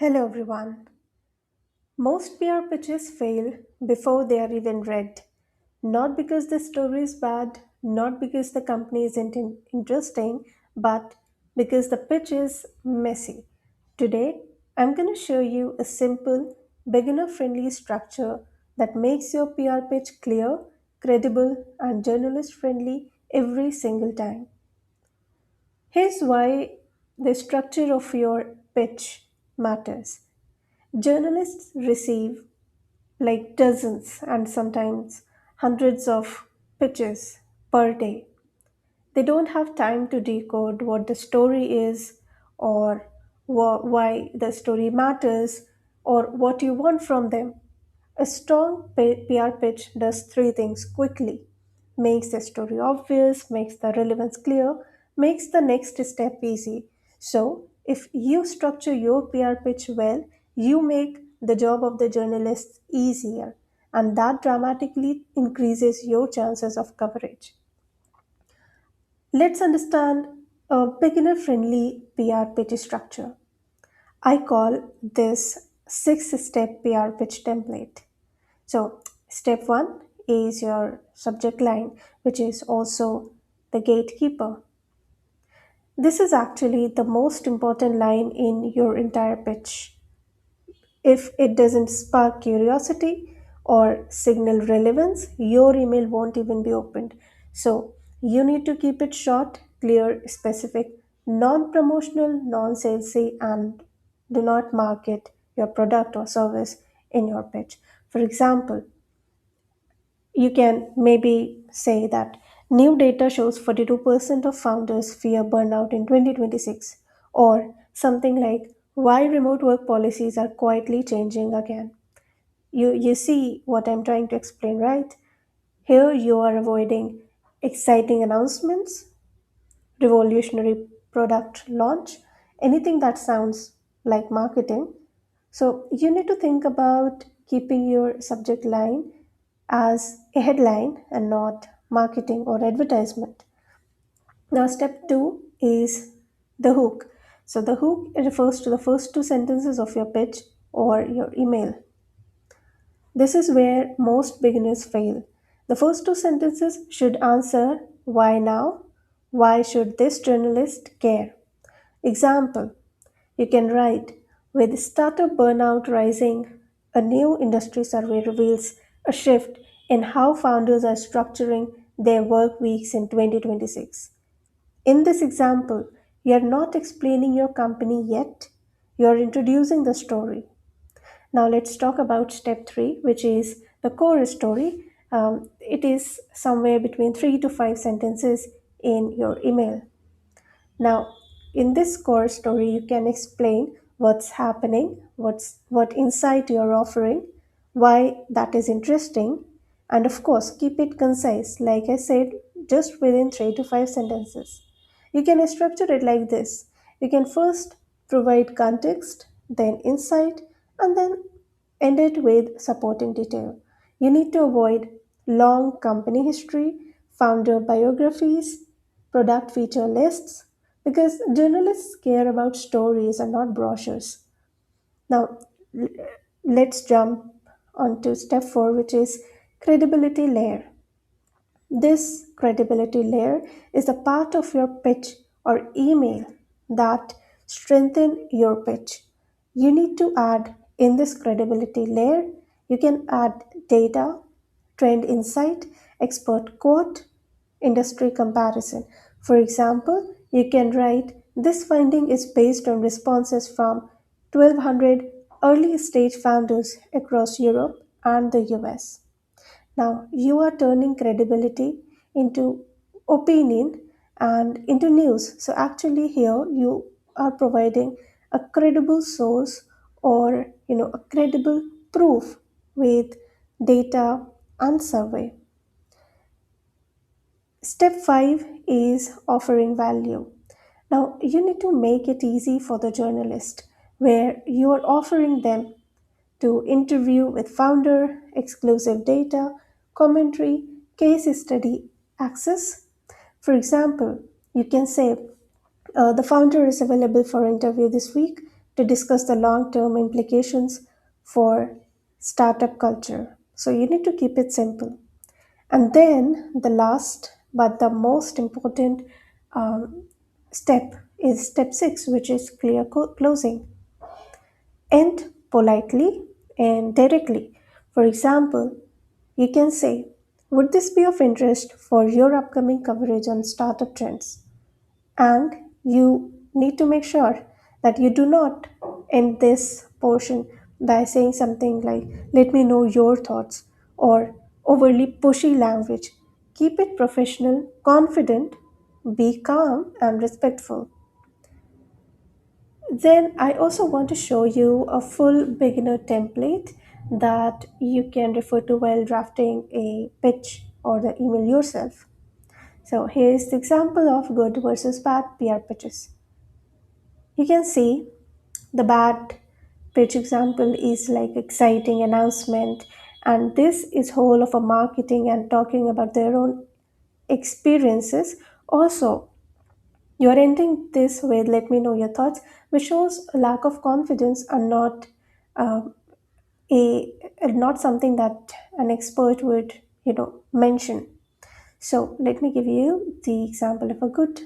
Hello everyone. Most PR pitches fail before they are even read. Not because the story is bad, not because the company isn't interesting, but because the pitch is messy. Today, I'm going to show you a simple, beginner friendly structure that makes your PR pitch clear, credible, and journalist friendly every single time. Here's why the structure of your pitch matters. Journalists receive like dozens and sometimes hundreds of pitches per day. They don't have time to decode what the story is or why the story matters or what you want from them. A strong PR pitch does three things quickly: makes the story obvious, makes the relevance clear, makes the next step easy. So, if you structure your PR pitch well, you make the job of the journalist easier, and that dramatically increases your chances of coverage. Let's understand a beginner friendly PR pitch structure. I call this six step PR pitch template. So, step one is your subject line, which is also the gatekeeper. This is actually the most important line in your entire pitch. If it doesn't spark curiosity or signal relevance, your email won't even be opened. So, you need to keep it short, clear, specific, non promotional, non salesy, and do not market your product or service in your pitch. For example, you can maybe say that new data shows 42% of founders fear burnout in 2026, or something like why remote work policies are quietly changing again. You see what I'm trying to explain, right? Here you are avoiding exciting announcements, revolutionary product launch, anything that sounds like marketing. So you need to think about keeping your subject line as a headline and not marketing or advertisement. Now, step two is the hook. So, the hook refers to the first two sentences of your pitch or your email. This is where most beginners fail. The first two sentences should answer why now? Why should this journalist care? Example: you can write, with startup burnout rising, a new industry survey reveals a shift in how founders are structuring their work weeks in 2026. In this example, you are not explaining your company yet, you are introducing the story. Now let's talk about step three, which is the core story. It is somewhere between 3 to 5 sentences in your email. Now, in this core story, you can explain what's happening, what insight you're offering, why that is interesting, and of course, keep it concise. Like I said, just within 3 to 5 sentences. You can structure it like this. You can first provide context, then insight, and then end it with supporting detail. You need to avoid long company history, founder biographies, product feature lists, because journalists care about stories and not brochures. Now, l- let's jump on to step four, which is credibility layer. This credibility layer is a part of your pitch or email that strengthen your pitch. You need to add in this credibility layer, you can add data, trend insight, expert quote, industry comparison. For example, you can write this finding is based on responses from 1200 early stage founders across Europe and the US. Now, you are turning credibility into opinion and into news. So, actually, here you are providing a credible source or a credible proof with data and survey. Step 5 is offering value. Now, you need to make it easy for the journalist where you are offering them to interview with founder, exclusive data, commentary, case study access. For example, you can say the founder is available for interview this week. to discuss the long term implications for startup culture. So you need to keep it simple. And then the last but the most important um, step is step six, which is clear closing. End politely and directly. For example, you can say, would this be of interest for your upcoming coverage on startup trends? And you need to make sure that you do not end this portion by saying something like, let me know your thoughts, or overly pushy language. Keep it professional, confident, be calm, and respectful. Then I also want to show you a full beginner template that you can refer to while drafting a pitch or the email yourself. So here's the example of good versus bad PR pitches. You can see the bad pitch example is like exciting announcement, and this is whole of a marketing and talking about their own experiences. Also, you're ending this with let me know your thoughts, which shows a lack of confidence and uh, a not something that an expert would mention. So let me give you the example of a good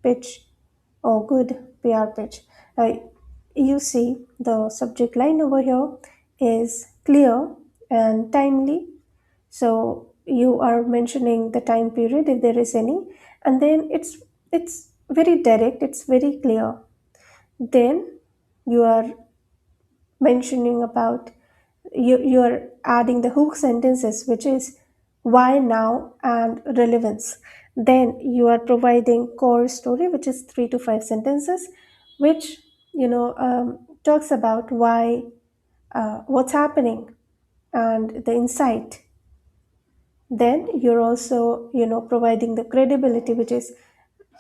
pitch or good PR pitch. Uh, you see the subject line over here is clear and timely. So you are mentioning the time period if there is any, and then it's very direct, it's very clear. Then you are mentioning about you're adding the hook sentences, which is why now and relevance. Then you are providing core story, which is 3 to 5 sentences, which talks about why, what's happening, and the insight. Then you're also providing the credibility, which is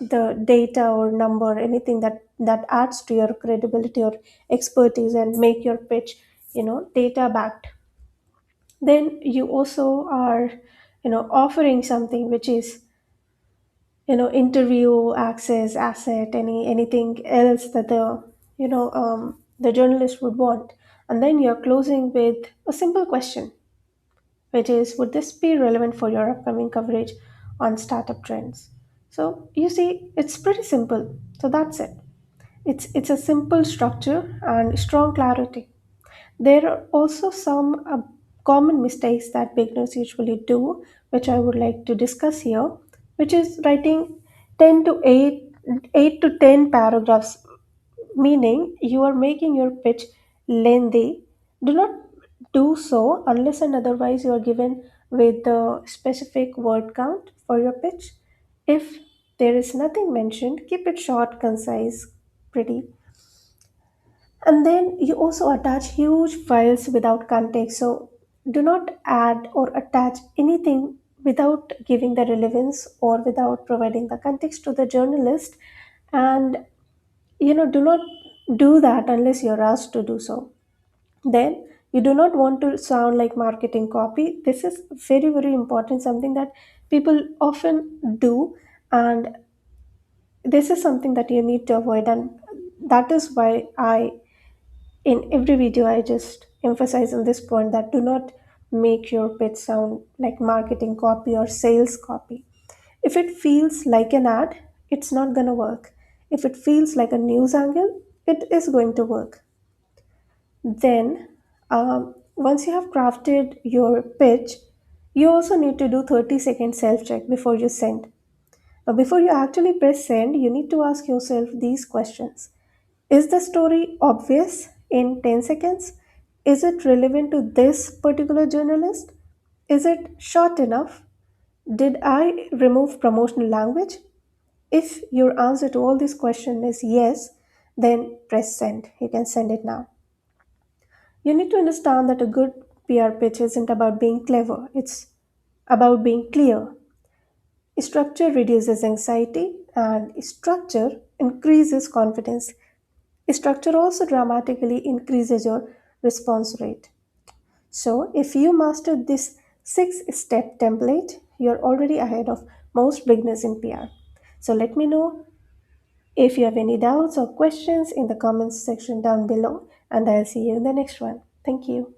the data or number, anything that adds to your credibility or expertise and make your pitch data backed. Then you also are offering something which is interview access asset, anything else that the journalist would want. And then you're closing with a simple question, which is, would this be relevant for your upcoming coverage on startup trends? So you see, it's pretty simple. So that's it. It's a simple structure and strong clarity. There are also some common mistakes that beginners usually do, which I would like to discuss here, which is writing 10 to 8, 8 to 10 paragraphs, meaning you are making your pitch lengthy. Do not do so unless and otherwise you are given with the specific word count for your pitch. If there is nothing mentioned, keep it short, concise, pretty. And then you also attach huge files without context. So do not add or attach anything without giving the relevance or without providing the context to the journalist. And do not do that unless you're asked to do so. Then you do not want to sound like marketing copy. This is very, very important, something that people often do. And this is something that you need to avoid. And that is why in every video I just emphasize on this point that do not make your pitch sound like marketing copy or sales copy. If it feels like an ad, it's not going to work. If it feels like a news angle, it is going to work. Then once you have crafted your pitch, you also need to do 30-second self check before you send. Now, before you actually press send, you need to ask yourself these questions. Is the story obvious in 10 seconds? Is it relevant to this particular journalist? Is it short enough? Did I remove promotional language? If your answer to all these questions is yes, then press send. You can send it now. You need to understand that a good PR pitch isn't about being clever, it's about being clear. Structure reduces anxiety and structure increases confidence. Structure also dramatically increases your response rate. So, if you master this 6 step template, you're already ahead of most beginners in PR. So, let me know If you have any doubts or questions in the comments section down below, and I'll see you in the next one. Thank you.